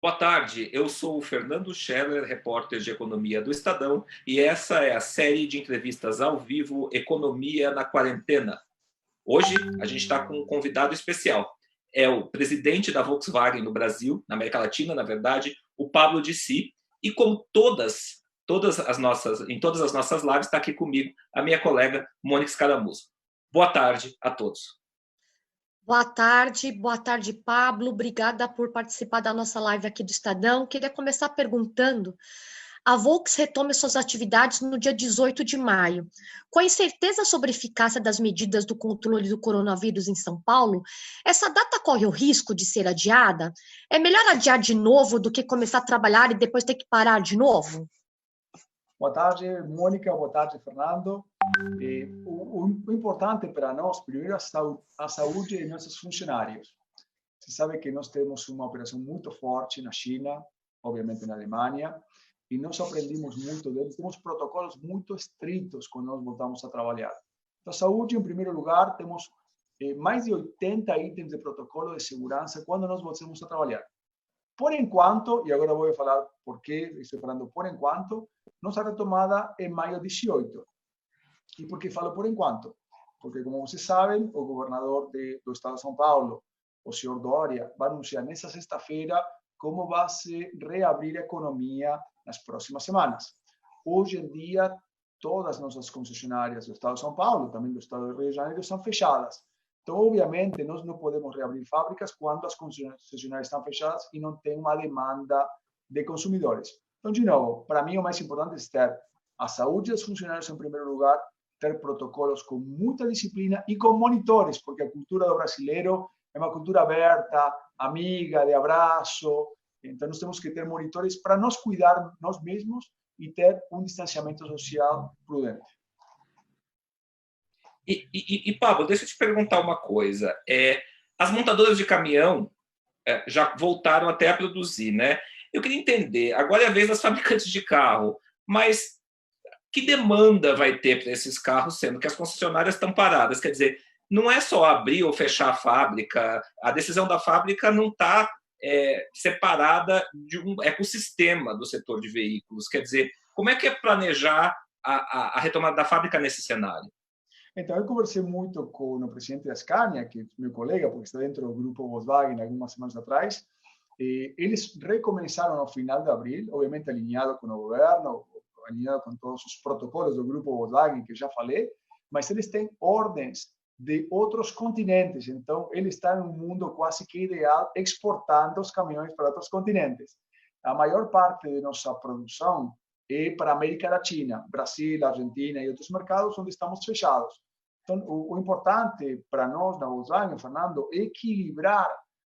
Boa tarde, eu sou o Fernando Scheller, repórter de economia do Estadão, e essa é a série de entrevistas ao vivo Economia na Quarentena. Hoje a gente está com um convidado especial. É o presidente da Volkswagen no Brasil, na América Latina, na verdade, o Pablo Dicey, e como em todas as nossas lives, está aqui comigo a minha colega Mônica Scaramuzo. Boa tarde a todos. Boa tarde, Pablo. Obrigada por participar da nossa live aqui do Estadão. Queria começar perguntando: a Volks retoma suas atividades no dia 18 de maio. Com a incerteza sobre a eficácia das medidas do controle do coronavírus em São Paulo, essa data corre o risco de ser adiada? É melhor adiar de novo do que começar a trabalhar e depois ter que parar de novo? Boa tarde, Mônica. Boa tarde, Fernando. O importante para nós, primeiro, a saúde de nossos funcionários. Você sabe que nós temos uma operação muito forte na China, obviamente na Alemanha, e nós aprendemos muito deles. Temos protocolos muito estritos quando nós voltamos a trabalhar. Então, saúde, em primeiro lugar, temos mais de 80 itens de protocolo de segurança quando nós voltamos a trabalhar. Por enquanto, e agora vou falar por que estou falando por enquanto, nossa retomada é maio 18. E por que falo por enquanto? Porque, como vocês sabem, o governador do estado de São Paulo, o senhor Dória, vai anunciar nessa sexta-feira como vai se reabrir a economia nas próximas semanas. Hoje em dia, todas as nossas concessionárias do estado de São Paulo, também do estado do Rio de Janeiro, são fechadas. Então, obviamente, nós não podemos reabrir fábricas quando as concessionárias estão fechadas e não tem uma demanda de consumidores. Então, de novo, para mim o mais importante é ter a saúde dos funcionários em primeiro lugar, ter protocolos com muita disciplina e com monitores, porque a cultura do brasileiro é uma cultura aberta, amiga, de abraço. Então, nós temos que ter monitores para nos cuidar nós mesmos e ter um distanciamento social prudente. Pablo, deixa eu te perguntar uma coisa. As montadoras de caminhão já voltaram até a produzir, né? Eu queria entender, agora é a vez das fabricantes de carro, mas que demanda vai ter para esses carros, sendo que as concessionárias estão paradas? Quer dizer, não é só abrir ou fechar a fábrica, a decisão da fábrica não está separada de um ecossistema do setor de veículos. Quer dizer, como é que é planejar a retomada da fábrica nesse cenário? Então, eu conversei muito com o presidente da Scania, que é meu colega, porque está dentro do grupo Volkswagen algumas semanas atrás. Eles recomeçaram no final de abril, obviamente alinhado com o governo, alinhado com todos os protocolos do grupo Volkswagen, que já falei, mas eles têm ordens de outros continentes. Então, eles estão em um mundo quase que ideal, exportando os caminhões para outros continentes. A maior parte de nossa produção para a América Latina, Brasil, Argentina e outros mercados onde estamos fechados. Então, o importante para nós na Volkswagen, Fernando, é equilibrar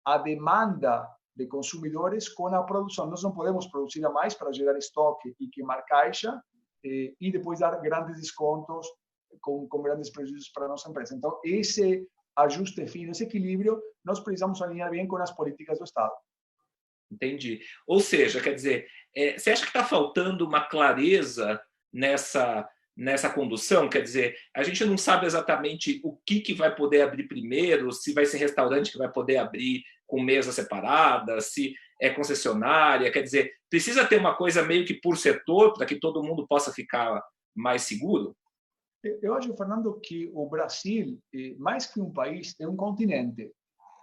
a demanda de consumidores com a produção. Nós não podemos produzir a mais para gerar estoque e queimar caixa e depois dar grandes descontos com grandes prejuízos para a nossa empresa. Então, esse ajuste fino, esse equilíbrio, nós precisamos alinhar bem com as políticas do Estado. Entendi. Ou seja, quer dizer, você acha que está faltando uma clareza nessa condução? Quer dizer, a gente não sabe exatamente o que vai poder abrir primeiro, se vai ser restaurante que vai poder abrir com mesa separada, se é concessionária. Quer dizer, precisa ter uma coisa meio que por setor para que todo mundo possa ficar mais seguro? Eu acho, Fernando, que o Brasil, mais que um país, é um continente.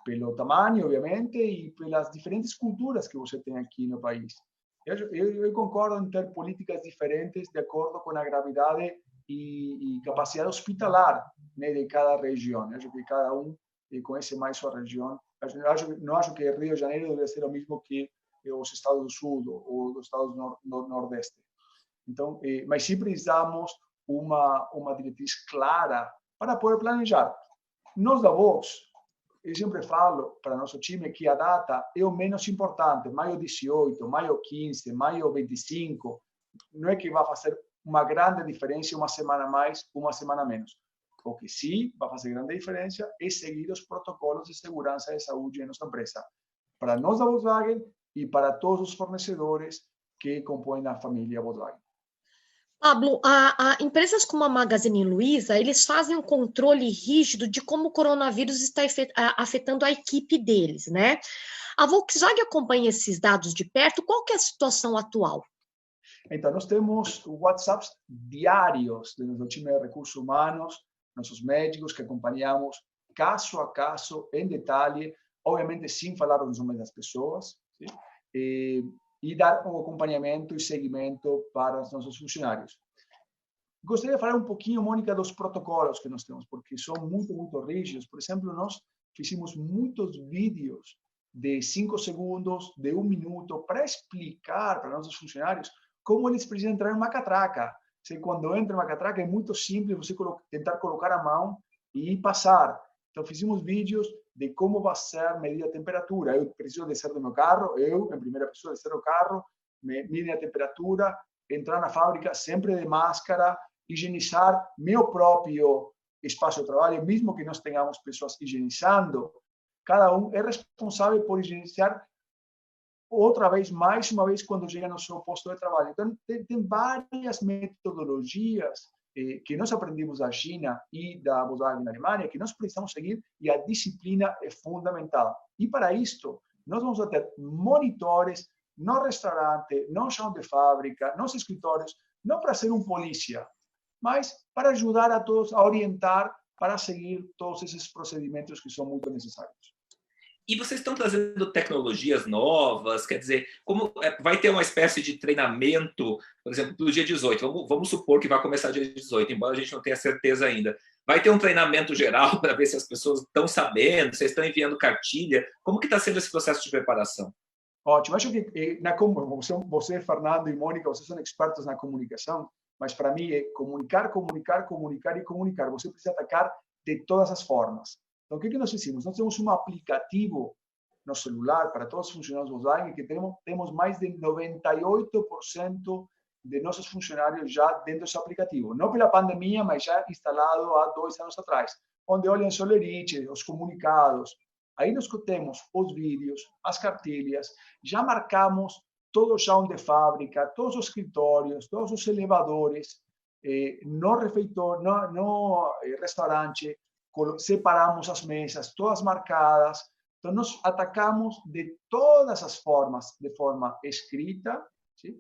Pelo tamanho, obviamente, e pelas diferentes culturas que você tem aqui no país. Eu concordo em ter políticas diferentes de acordo com a gravidade e capacidade hospitalar, né, de cada região. Eu acho que cada um conhece mais sua região. Não acho que Rio de Janeiro deve ser o mesmo que os estados do Sul ou os estados do Nordeste. Então, mas sim precisamos uma diretriz clara para poder planejar. Nós da Vox, eu sempre falo para nosso time que a data é o menos importante. Maio 18, maio 15, maio 25, não é que vai fazer uma grande diferença uma semana mais, uma semana menos. O que sim vai fazer grande diferença é seguir os protocolos de segurança e saúde em nossa empresa. Para nós da Volkswagen e para todos os fornecedores que compõem a família Volkswagen. Pablo, empresas como a Magazine Luiza, eles fazem um controle rígido de como o coronavírus está afetando a equipe deles, né? A Volkswagen acompanha esses dados de perto. Qual que é a situação atual? Então, nós temos WhatsApps diários do nosso time de recursos humanos, nossos médicos que acompanhamos caso a caso, em detalhe, obviamente sem falar os nomes das pessoas, sim? E dar o acompanhamento e seguimento para os nossos funcionários. Gostaria de falar um pouquinho, Mônica, dos protocolos que nós temos, porque são muito rígidos. Por exemplo, nós fizemos muitos vídeos de 5 segundos, de 1 minuto, para explicar para nossos funcionários como eles precisam entrar em uma catraca. Quando entra em uma catraca é muito simples você tentar colocar a mão e passar. Então, fizemos vídeos de como vai ser medida a temperatura. Eu preciso descer do meu carro, eu, em primeira pessoa, descer do carro, medir a temperatura, entrar na fábrica sempre de máscara, higienizar meu próprio espaço de trabalho, mesmo que nós tenhamos pessoas higienizando, cada um é responsável por higienizar outra vez, mais uma vez, quando chega no seu posto de trabalho. Então, tem várias metodologias que nós aprendemos da China e da Volkswagen na Alemanha, que nós precisamos seguir, e a disciplina é fundamental. E para isto, nós vamos ter monitores no restaurante, no chão de fábrica, nos escritórios, não para ser um polícia, mas para ajudar a todos a orientar para seguir todos esses procedimentos que são muito necessários. E vocês estão trazendo tecnologias novas, quer dizer, como vai ter uma espécie de treinamento, por exemplo, do dia 18, vamos supor que vai começar dia 18, embora a gente não tenha certeza ainda. Vai ter um treinamento geral para ver se as pessoas estão sabendo, se estão enviando cartilha, como que está sendo esse processo de preparação? Ótimo, acho que você, Fernando e Mônica, vocês são expertos na comunicação, mas para mim é comunicar. Você precisa atacar de todas as formas. Então, o que nós fizemos? Nós temos um aplicativo no celular para todos os funcionários do Volkswagen, que temos mais de 98% de nossos funcionários já dentro desse aplicativo. Não pela pandemia, mas já instalado há 2 anos atrás, onde olham os Solerite, os comunicados. Aí nós temos os vídeos, as cartilhas, já marcamos todo o chão de fábrica, todos os escritórios, todos os elevadores, no refeitório, no restaurante, separamos as mesas, todas marcadas. Então, nós atacamos de todas as formas, de forma escrita, ¿sí?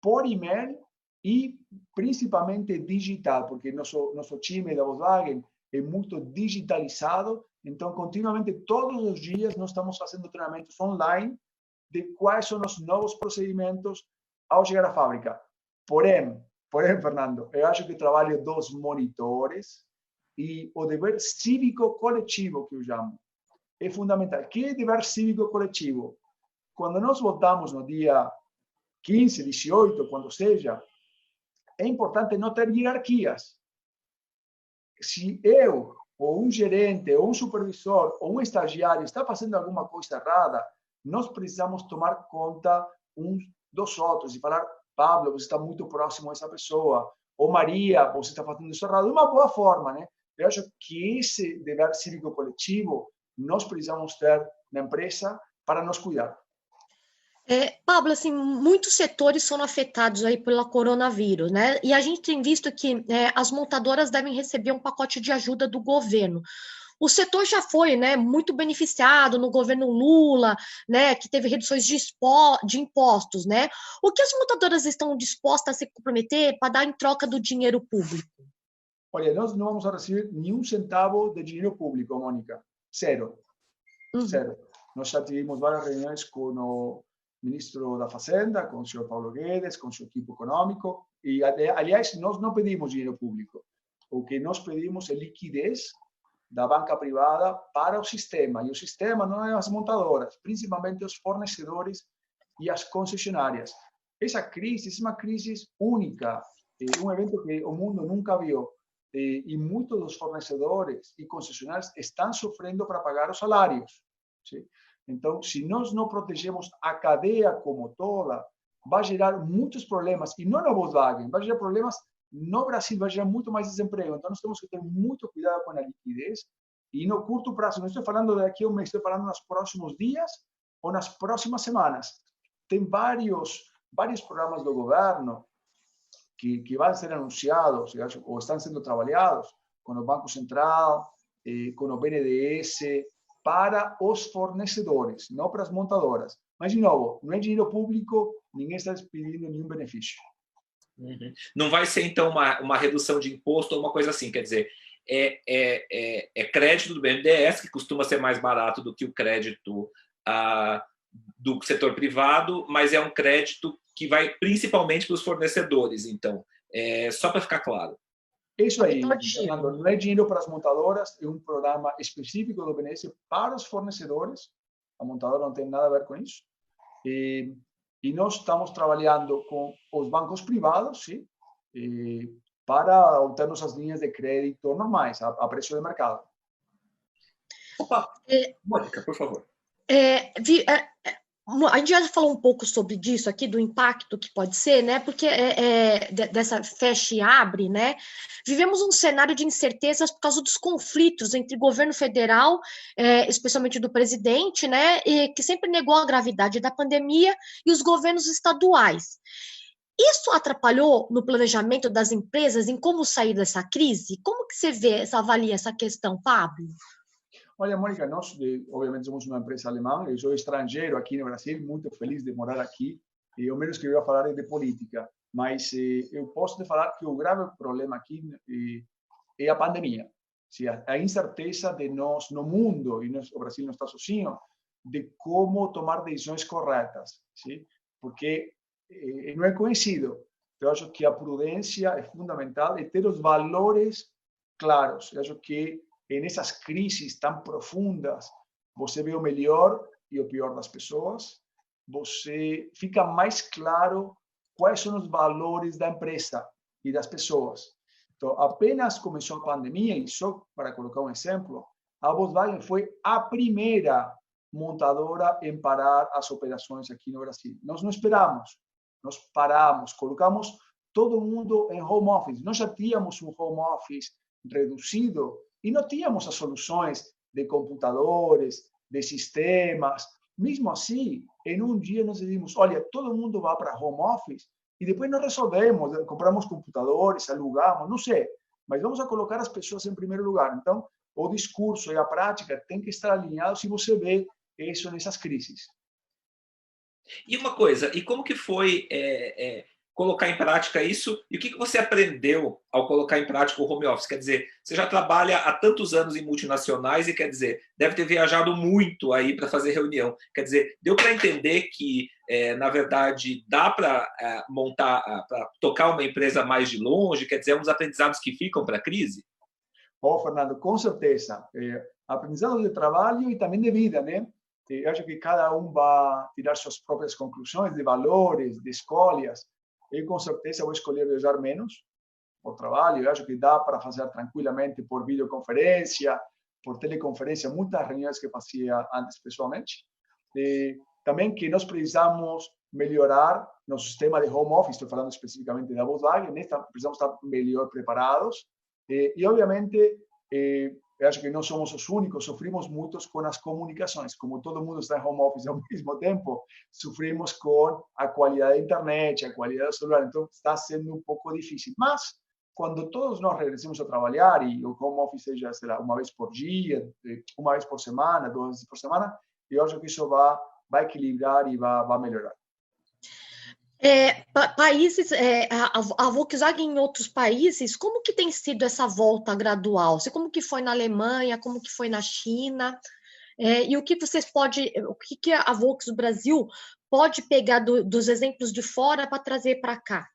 Por e-mail e principalmente digital, porque nosso time da Volkswagen é muito digitalizado. Então, continuamente, todos os dias, nós estamos fazendo treinamentos online de quais são os novos procedimentos ao chegar à fábrica. Porém, Fernando, eu acho que o trabalho dos monitores e o dever cívico coletivo, que eu chamo, é fundamental. O que é dever cívico coletivo? Quando nós voltamos no dia 15, 18, quando seja, é importante não ter hierarquias. Se eu, ou um gerente, ou um supervisor, ou um estagiário está fazendo alguma coisa errada, nós precisamos tomar conta uns dos outros e falar: Pablo, você está muito próximo a essa pessoa, ou Maria, você está fazendo isso errado, de uma boa forma, né? Eu acho que esse dever cívico coletivo nós precisamos ter na empresa para nos cuidar. Pablo, assim, muitos setores são afetados aí pela coronavírus, né? E a gente tem visto que as montadoras devem receber um pacote de ajuda do governo. O setor já foi, né, muito beneficiado no governo Lula, né, que teve reduções de impostos, né? O que as montadoras estão dispostas a se comprometer para dar em troca do dinheiro público? Olha, nós não vamos receber nenhum centavo de dinheiro público, Mônica. Zero. Zero. Nós já tivemos várias reuniões com o ministro da Fazenda, com o senhor Paulo Guedes, com o seu equipe econômico. E, aliás, nós não pedimos dinheiro público. O que nós pedimos é liquidez da banca privada para o sistema. E o sistema não é as montadoras, principalmente os fornecedores e as concessionárias. Essa crise é uma crise única, um evento que o mundo nunca viu. E muitos dos fornecedores e concessionários estão sofrendo para pagar os salários. ¿Sí? Então, se nós não protegemos a cadeia como toda, vai gerar muitos problemas. E não na Volkswagen, vai gerar problemas no Brasil, vai gerar muito mais desemprego. Então, nós temos que ter muito cuidado com a liquidez. E no curto prazo, não estou falando daqui a um mês, estou falando nos próximos dias ou nas próximas semanas. Tem vários programas do governo que van a ser anunciados o están siendo trabajados con el Banco Central, con el BNDES, para os fornecedores, não para as montadoras. Mas, de novo, não é dinheiro público, ninguém está pedindo nenhum benefício. Uhum. Não vai ser, então, uma redução de imposto ou uma coisa assim, quer dizer, é crédito do BNDES, que costuma ser mais barato do que o crédito do setor privado, mas é um crédito que vai principalmente para os fornecedores, então, só para ficar claro. Isso aí, Fernando, não é dinheiro para as montadoras, é um programa específico do BNDES para os fornecedores. A montadora não tem nada a ver com isso. E nós estamos trabalhando com os bancos privados, sim, para obter nossas linhas de crédito normais, a preço de mercado. Opa, Mônica, por favor. A gente já falou um pouco sobre disso aqui, do impacto que pode ser, né? Porque dessa fecha e abre, né? Vivemos um cenário de incertezas por causa dos conflitos entre o governo federal, especialmente do presidente, né? Que sempre negou a gravidade da pandemia, e os governos estaduais. Isso atrapalhou no planejamento das empresas em como sair dessa crise? Como que você avalia essa questão, Pablo? Olha, Mônica, nós, obviamente, somos uma empresa alemã. Eu sou estrangeiro aqui no Brasil, muito feliz de morar aqui. E o menos que eu ia falar é de política. Mas eu posso te falar que o grave problema aqui é a pandemia. A incerteza de nós, no mundo, e o Brasil não está sozinho, de como tomar decisões corretas. Sim? Porque não é conhecido. Eu acho que a prudência é fundamental e ter os valores claros. Eu acho que nessas crises tão profundas, você vê o melhor e o pior das pessoas, você fica mais claro quais são os valores da empresa e das pessoas. Então, apenas começou a pandemia, e só para colocar um exemplo, a Volkswagen foi a primeira montadora em parar as operações aqui no Brasil. Nós não esperamos, nós paramos, colocamos todo mundo em home office. Nós já tínhamos um home office reduzido, e não tínhamos as soluções de computadores, de sistemas. Mesmo assim, em um dia nós decidimos, olha, todo mundo vai para home office e depois nós resolvemos, compramos computadores, alugamos, não sei, mas vamos a colocar as pessoas em primeiro lugar. Então, o discurso e a prática tem que estar alinhados se você vê isso nessas crises. E uma coisa, e como que foi colocar em prática isso? E o que você aprendeu ao colocar em prática o home office? Quer dizer, você já trabalha há tantos anos em multinacionais e, quer dizer, deve ter viajado muito aí para fazer reunião. Quer dizer, deu para entender que, na verdade, dá para para tocar uma empresa mais de longe? Quer dizer, uns aprendizados que ficam para a crise? Fernando, com certeza. Aprendizado de trabalho e também de vida, né? Eu acho que cada um vai tirar suas próprias conclusões de valores, de escolhas. Eu, com certeza, vou escolher viajar menos por trabalho. Eu acho que dá para fazer tranquilamente por videoconferência, por teleconferência, muitas reuniões que fazia antes pessoalmente. Também que nós precisamos melhorar no sistema de home office, estou falando especificamente da Volkswagen, precisamos estar melhor preparados. E, obviamente, eu acho que não somos os únicos, sofrimos muito com as comunicações. Como todo mundo está em home office ao mesmo tempo, sofrimos com a qualidade da internet, a qualidade do celular. Então, está sendo um pouco difícil. Mas, quando todos nós regressemos a trabalhar, e o home office seja, será uma vez por dia, uma vez por semana, 2 vezes por semana, eu acho que isso vai equilibrar e vai melhorar. Países, a Volkswagen em outros países, como que tem sido essa volta gradual? Como que foi na Alemanha, como que foi na China? E o que a Volkswagen do Brasil pode pegar dos exemplos de fora para trazer para cá?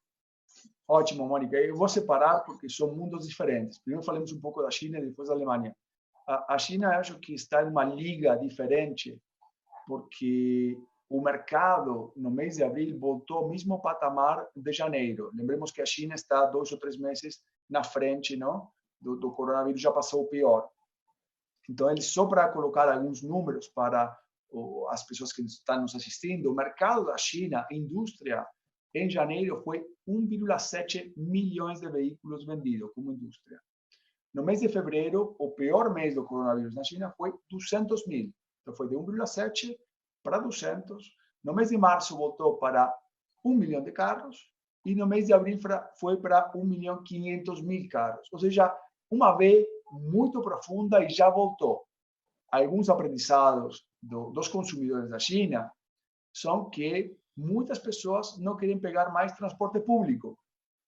Ótimo, Mônica. Eu vou separar porque são mundos diferentes. Primeiro falamos um pouco da China e depois da Alemanha. A China, eu acho que está em uma liga diferente, porque o mercado, no mês de abril, voltou ao mesmo patamar de janeiro. Lembremos que a China está 2 ou 3 meses na frente, não? Do coronavírus, já passou o pior. Então, só para colocar alguns números para as pessoas que estão nos assistindo, o mercado da China, indústria, em janeiro foi 1,7 milhões de veículos vendidos como indústria. No mês de fevereiro, o pior mês do coronavírus na China foi 200 mil. Então, foi de 1,7 para 200. No mês de março, voltou para 1 milhão de carros. e no mês de abril foi para 1.500.000 carros. Ou seja, uma V muito profunda e já voltou. Alguns aprendizados dos consumidores da China são que muitas pessoas não querem pegar mais transporte público.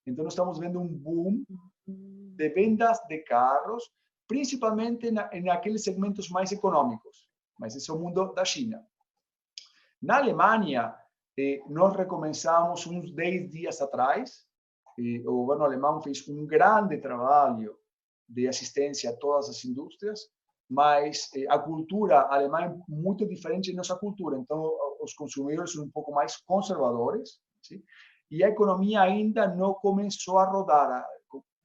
Então, nós estamos vendo um boom de vendas de carros, principalmente naqueles segmentos mais econômicos. Mas esse é o mundo da China. Na Alemanha, nós recomeçamos uns 10 dias atrás. O governo alemão fez um grande trabalho de assistência a todas as indústrias, mas a cultura alemã é muito diferente da nossa cultura. Então, os consumidores são um pouco mais conservadores, sim? E a economia ainda não começou a rodar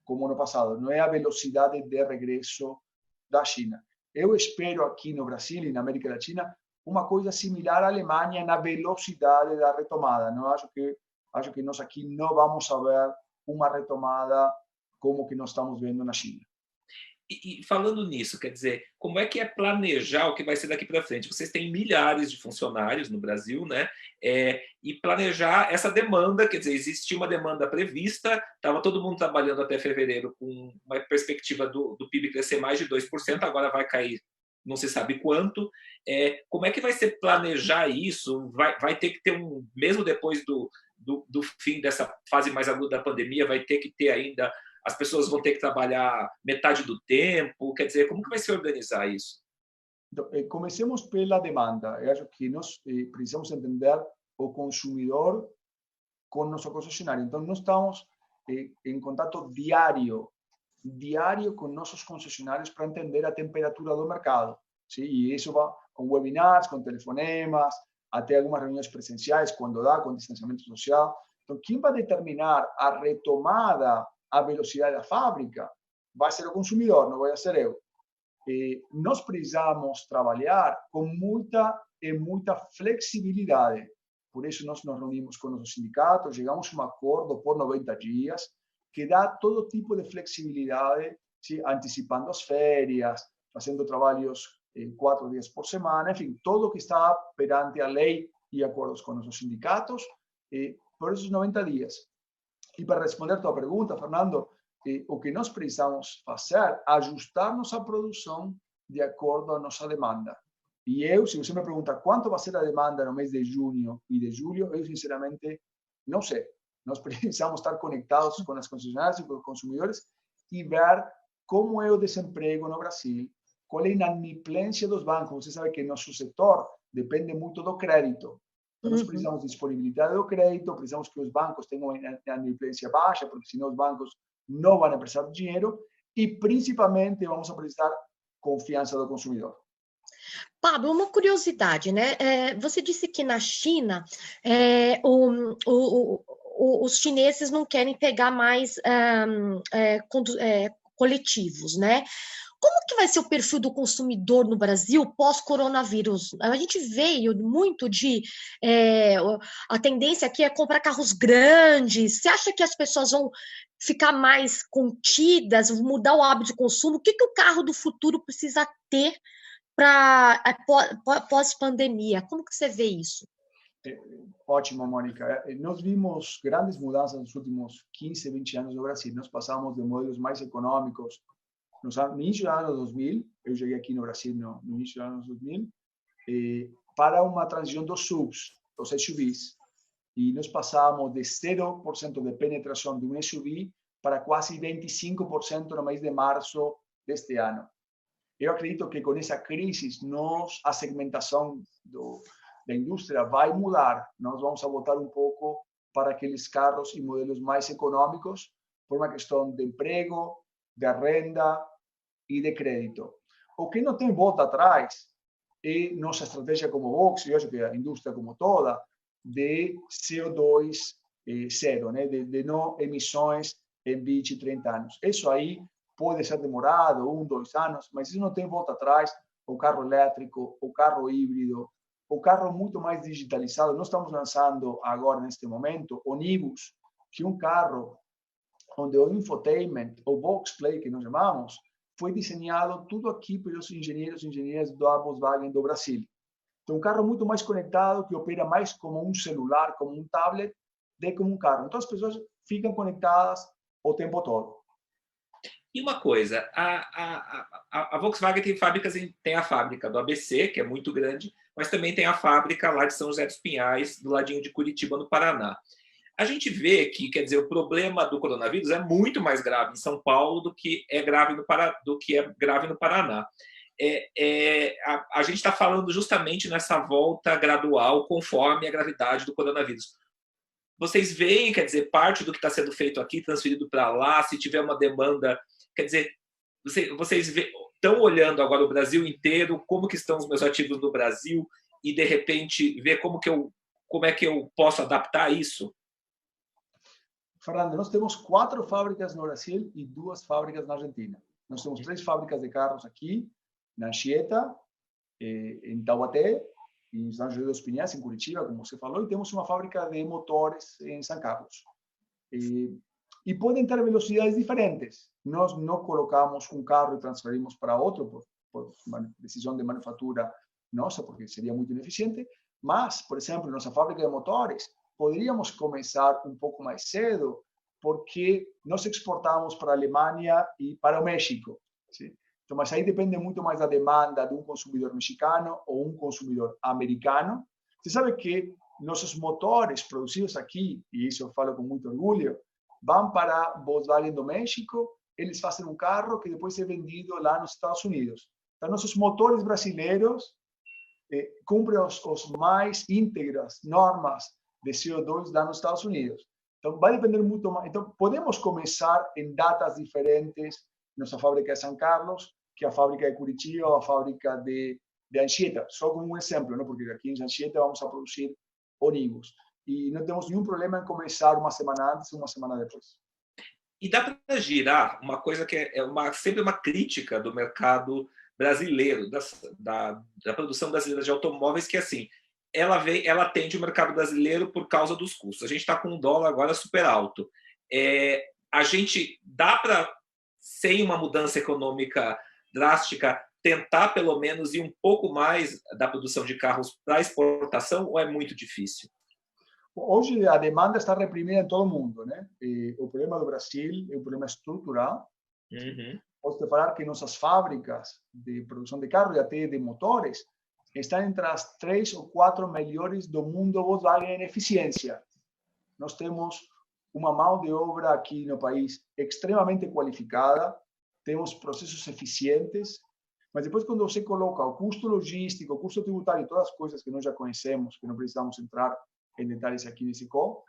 como no passado. Não é a velocidade de regresso da China. Eu espero aqui no Brasil e na América Latina uma coisa similar à Alemanha na velocidade da retomada. Não acho que nós aqui não vamos ver uma retomada como que nós estamos vendo na China. E falando nisso, quer dizer, como é que é planejar o que vai ser daqui para frente? Vocês têm milhares de funcionários no Brasil, né? E planejar essa demanda, quer dizer, existia uma demanda prevista, estava todo mundo trabalhando até fevereiro com uma perspectiva do PIB crescer mais de 2%, agora vai cair não se sabe quanto. Como é que vai ser planejar isso? Vai ter que ter mesmo depois do fim dessa fase mais aguda da pandemia, vai ter que ter ainda, as pessoas vão ter que trabalhar metade do tempo, quer dizer, como que vai se organizar isso? Então, comecemos pela demanda. Eu acho que nós precisamos entender o consumidor com nosso concessionário. Então, nós estamos em contato diário com nossos concessionários para entender a temperatura do mercado. Sim? E isso vai com webinars, com telefonemas, até algumas reuniões presenciais, quando dá, com distanciamento social. Então, quem vai determinar a retomada, a velocidade da fábrica, vai ser o consumidor, não vai ser eu. Nós precisamos trabalhar com muita flexibilidade. Por isso, nós nos reunimos com nossos sindicatos, chegamos a um acordo por 90 dias, que dá todo tipo de flexibilidade, ¿sí? Antecipando as férias, fazendo trabalhos 4 dias por semana, enfim, todo o que está perante a lei e acordos com nossos sindicatos, por esses 90 dias. E para responder a tua pergunta, Fernando, o que nós precisamos fazer, ajustar nossa produção de acordo à nossa demanda. E se você me pergunta quanto vai ser a demanda no mês de junho e de julho, eu sinceramente não sei. Nós precisamos estar conectados com as concessionárias e com os consumidores e ver como é o desemprego no Brasil, qual é a inadimplência dos bancos. Você sabe que nosso setor depende muito do crédito. Então, nós precisamos de disponibilidade do crédito, precisamos que os bancos tenham uma inadimplência baixa, porque senão os bancos não vão emprestar dinheiro, e principalmente vamos precisar confiança do consumidor. Pablo, uma curiosidade, né? Você disse que na China os chineses não querem pegar mais coletivos, né? Como que vai ser o perfil do consumidor no Brasil pós-coronavírus? A gente veio muito a tendência aqui é comprar carros grandes. Você acha que as pessoas vão ficar mais contidas, mudar o hábito de consumo? O que o carro do futuro precisa ter para pós-pandemia? Como que você vê isso? Ótimo, Mônica. Nós vimos grandes mudanças nos últimos 15, 20 anos no Brasil. Nós passamos de modelos mais econômicos no início dos anos 2000, eu cheguei aqui no Brasil no início dos anos 2000, para uma transição dos SUVs, dos SUVs. E nós passamos de 0% de penetração de um SUV para quase 25% no mês de março deste ano. Eu acredito que com essa crise, a segmentação da indústria vai mudar. Nós vamos voltar um pouco para aqueles carros e modelos mais econômicos, por uma questão de emprego, de renda e de crédito. O que não tem volta atrás é nossa estratégia como Vox, e eu acho que a indústria como toda, de CO2 zero, né? de não emissões em 20, 30 anos. Isso aí pode ser demorado, 1, 2 anos, mas isso não tem volta atrás. O carro elétrico, o carro híbrido, o carro muito mais digitalizado. Nós estamos lançando agora, neste momento, o Nibus, que é um carro onde o infotainment, o Vox Play, que nós chamamos, foi desenhado tudo aqui pelos engenheiros e engenheiras da Volkswagen do Brasil. Então, um carro muito mais conectado, que opera mais como um celular, como um tablet, de como um carro. Então, as pessoas ficam conectadas o tempo todo. E uma coisa, a Volkswagen tem a fábrica do ABC, que é muito grande, mas também tem a fábrica lá de São José dos Pinhais, do ladinho de Curitiba, no Paraná. A gente vê que, quer dizer, o problema do coronavírus é muito mais grave em São Paulo do que é grave no Paraná. A gente está falando justamente nessa volta gradual conforme a gravidade do coronavírus. Vocês veem, quer dizer, parte do que está sendo feito aqui transferido para lá, se tiver uma demanda, quer dizer, vocês estão olhando agora o Brasil inteiro, como que estão os meus ativos no Brasil e, de repente, ver como é que eu posso adaptar isso? Fernando, nós temos 4 fábricas no Brasil e 2 fábricas na Argentina. Nós temos 3 fábricas de carros aqui, na Anchieta, em Taubaté, em São José dos Pinhais, em Curitiba, como você falou, e temos uma fábrica de motores em São Carlos. E podem ter velocidades diferentes. Nós não colocamos um carro e transferimos para outro por decisão de manufatura nossa, porque seria muito ineficiente, mas, por exemplo, nossa fábrica de motores, poderíamos começar um pouco mais cedo, porque nós exportamos para a Alemanha e para o México. Sim? Então, mas aí depende muito mais da demanda de um consumidor mexicano ou um consumidor americano. Você sabe que nossos motores produzidos aqui, e isso eu falo com muito orgulho, vão para Volkswagen do México, eles fazem um carro que depois é vendido lá nos Estados Unidos. Então, nossos motores brasileiros cumprem os mais íntegras normas de CO2 lá nos Estados Unidos. Então, vai depender muito mais. Então, podemos começar em datas diferentes, nossa fábrica de São Carlos, que a fábrica de Curitiba ou a fábrica de Anchieta. Só como um exemplo, né? Porque aqui em Anchieta vamos a produzir ônibus. E não temos nenhum problema em começar uma semana antes e uma semana depois. E dá para girar uma coisa que sempre uma crítica do mercado brasileiro, da produção brasileira de automóveis, que assim, ela atende o mercado brasileiro por causa dos custos. A gente está com um dólar agora super alto. A gente dá para, sem uma mudança econômica drástica, tentar pelo menos ir um pouco mais da produção de carros para exportação, ou é muito difícil? Hoje a demanda está reprimida em todo o mundo, né? E o problema do Brasil é um problema estrutural. Posso te falar que nossas fábricas de produção de carros e até de motores estão entre as 3 ou 4 melhores do mundo Volkswagen em eficiência. Nós temos uma mão de obra aqui no país extremamente qualificada, temos processos eficientes, mas depois quando você coloca o custo logístico, o custo tributário, todas as coisas que nós já conhecemos, que não precisamos entrar em detalhes aqui nesse call,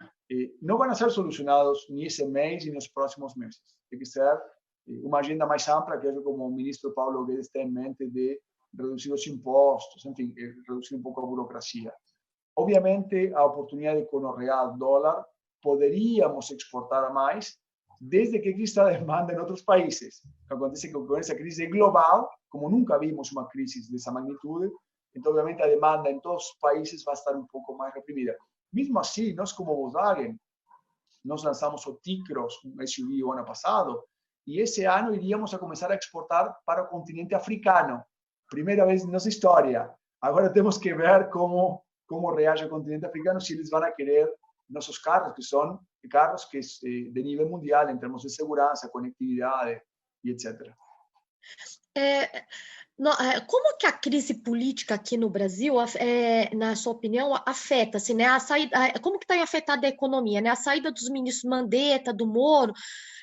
não vão ser solucionados nem esse mês e nos próximos meses. Tem que ser uma agenda mais ampla, que é como o ministro Paulo Guedes tem em mente de reduzir os impostos, enfim, reduzir um pouco a burocracia. Obviamente, a oportunidade com o real dólar, poderíamos exportar mais, desde que exista demanda em outros países. Acontece que com essa crise global, como nunca vimos uma crise dessa magnitude, então, obviamente, a demanda em todos os países vai estar um pouco mais reprimida. Mesmo assim, nós como Volkswagen, nós lançamos o T-Cross, um SUV, o ano passado, e esse ano iríamos a começar a exportar para o continente africano. Primeira vez em nossa história. Agora temos que ver como reage o continente africano, se eles vão querer nossos carros, que são carros que de nível mundial, em termos de segurança, conectividade e etc. Como que a crise política aqui no Brasil, na sua opinião, afeta, assim, né, como que está afetada a economia, né? A saída dos ministros Mandetta, do Moro,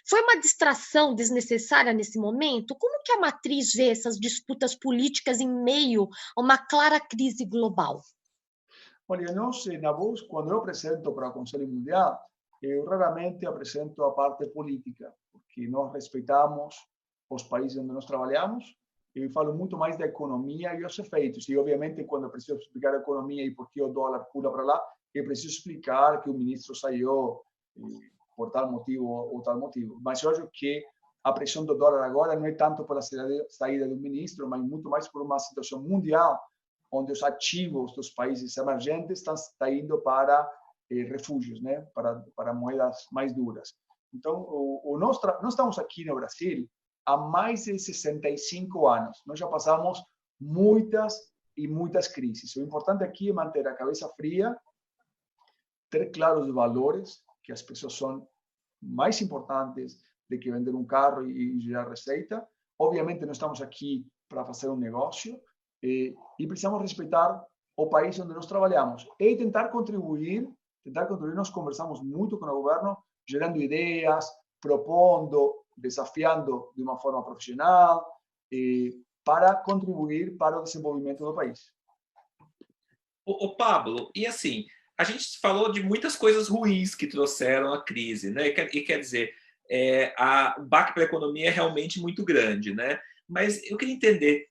foi uma distração desnecessária nesse momento? Como que a matriz vê essas disputas políticas em meio a uma clara crise global? Olha, nós, na Voz, quando eu apresento para o Conselho Mundial, eu raramente apresento a parte política, porque nós respeitamos os países onde nós trabalhamos. Eu falo muito mais da economia e os efeitos. E, obviamente, quando eu preciso explicar a economia e por que o dólar pula para lá, eu preciso explicar que o ministro saiu por tal motivo ou tal motivo. Mas eu acho que a pressão do dólar agora não é tanto pela saída do ministro, mas muito mais por uma situação mundial, onde os ativos dos países emergentes estão indo para refúgios, né? para moedas mais duras. Então, nós estamos aqui no Brasil há mais de 65 anos. Nós já passamos muitas e muitas crises. O importante aqui é manter a cabeça fria ter claros os valores, que as pessoas são mais importantes do que vender um carro e gerar receita. Obviamente, não estamos aqui para fazer um negócio e precisamos respeitar o país onde nós trabalhamos e tentar contribuir. Nós conversamos muito com o governo, gerando ideias, propondo, desafiando de uma forma profissional, para contribuir para o desenvolvimento do país. O Pablo, e assim, a gente falou de muitas coisas ruins que trouxeram a crise, né? E quer dizer, o baque para a economia é realmente muito grande, né? Mas eu queria entender,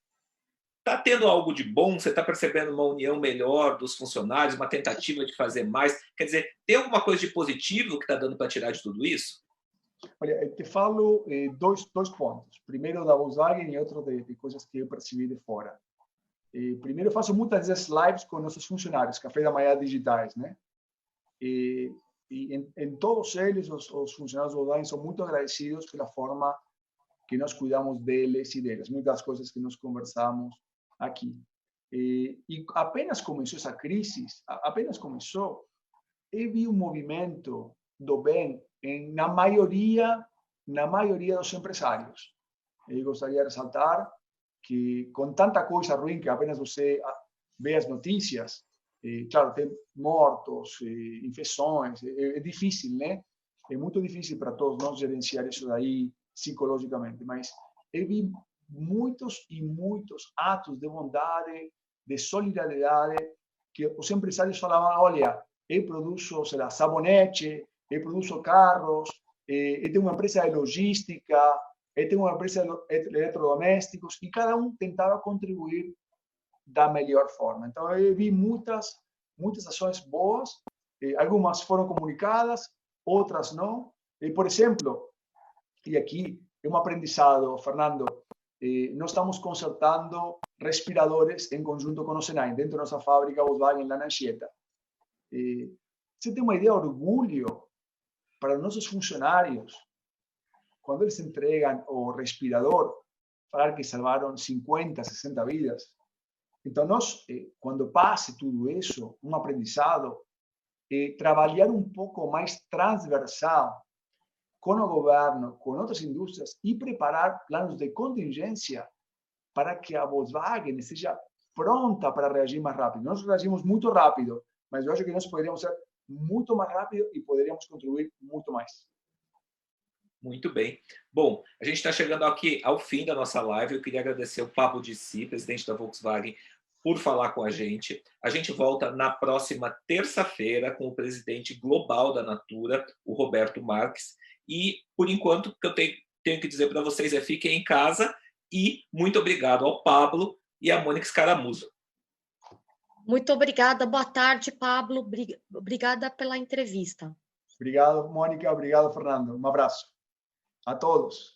está tendo algo de bom? Você está percebendo uma união melhor dos funcionários, uma tentativa de fazer mais? Quer dizer, tem alguma coisa de positivo que está dando para tirar de tudo isso? Olha, eu te falo dois pontos. Primeiro da Volkswagen e outro de coisas que eu percebi de fora. Primeiro, eu faço muitas vezes lives com nossos funcionários, café da manhã digitais, né? E em todos eles, os funcionários do Volkswagen são muito agradecidos pela forma que nós cuidamos deles e delas. Muitas coisas que nós conversamos aqui. E apenas começou essa crise, eu vi um movimento do bem na maioria dos empresários. Eu gostaria de ressaltar que, com tanta coisa ruim que apenas você vê as notícias, claro, tem mortos, infecções, é difícil, né? É muito difícil para todos nós gerenciar isso daí psicologicamente, mas eu vi muitos e muitos atos de bondade, de solidariedade, que os empresários falavam: olha, eu produzo, sei lá, sabonete, eu produzo carros, eu tenho uma empresa de logística, eu tenho uma empresa de eletrodomésticos, e cada um tentava contribuir da melhor forma. Então, eu vi muitas ações boas, algumas foram comunicadas, outras não. Por exemplo, e aqui é um aprendizado, Fernando, nós estamos consertando respiradores em conjunto com o Senai, dentro da nossa fábrica Volkswagen, lá na Anchieta. Você tem uma ideia, orgulho para os nossos funcionários, quando eles entregam o respirador, falar que salvaram 50, 60 vidas. Então, nós, quando passe tudo isso, um aprendizado, trabalhar um pouco mais transversal com o governo, com outras indústrias, e preparar planos de contingência para que a Volkswagen esteja pronta para reagir mais rápido. Nós reagimos muito rápido, mas eu acho que nós poderíamos ser muito mais rápido e poderíamos contribuir muito mais. Muito bem. Bom, a gente está chegando aqui ao fim da nossa live. Eu queria agradecer o Pablo Dissi, presidente da Volkswagen, por falar com a gente. A gente volta na próxima terça-feira com o presidente global da Natura, o Roberto Marques. E, por enquanto, o que eu tenho que dizer para vocês é: fiquem em casa, e muito obrigado ao Pablo e à Mônica Scaramuzo. Muito obrigada. Boa tarde, Pablo. Obrigada pela entrevista. Obrigado, Mônica. Obrigado, Fernando. Um abraço a todos.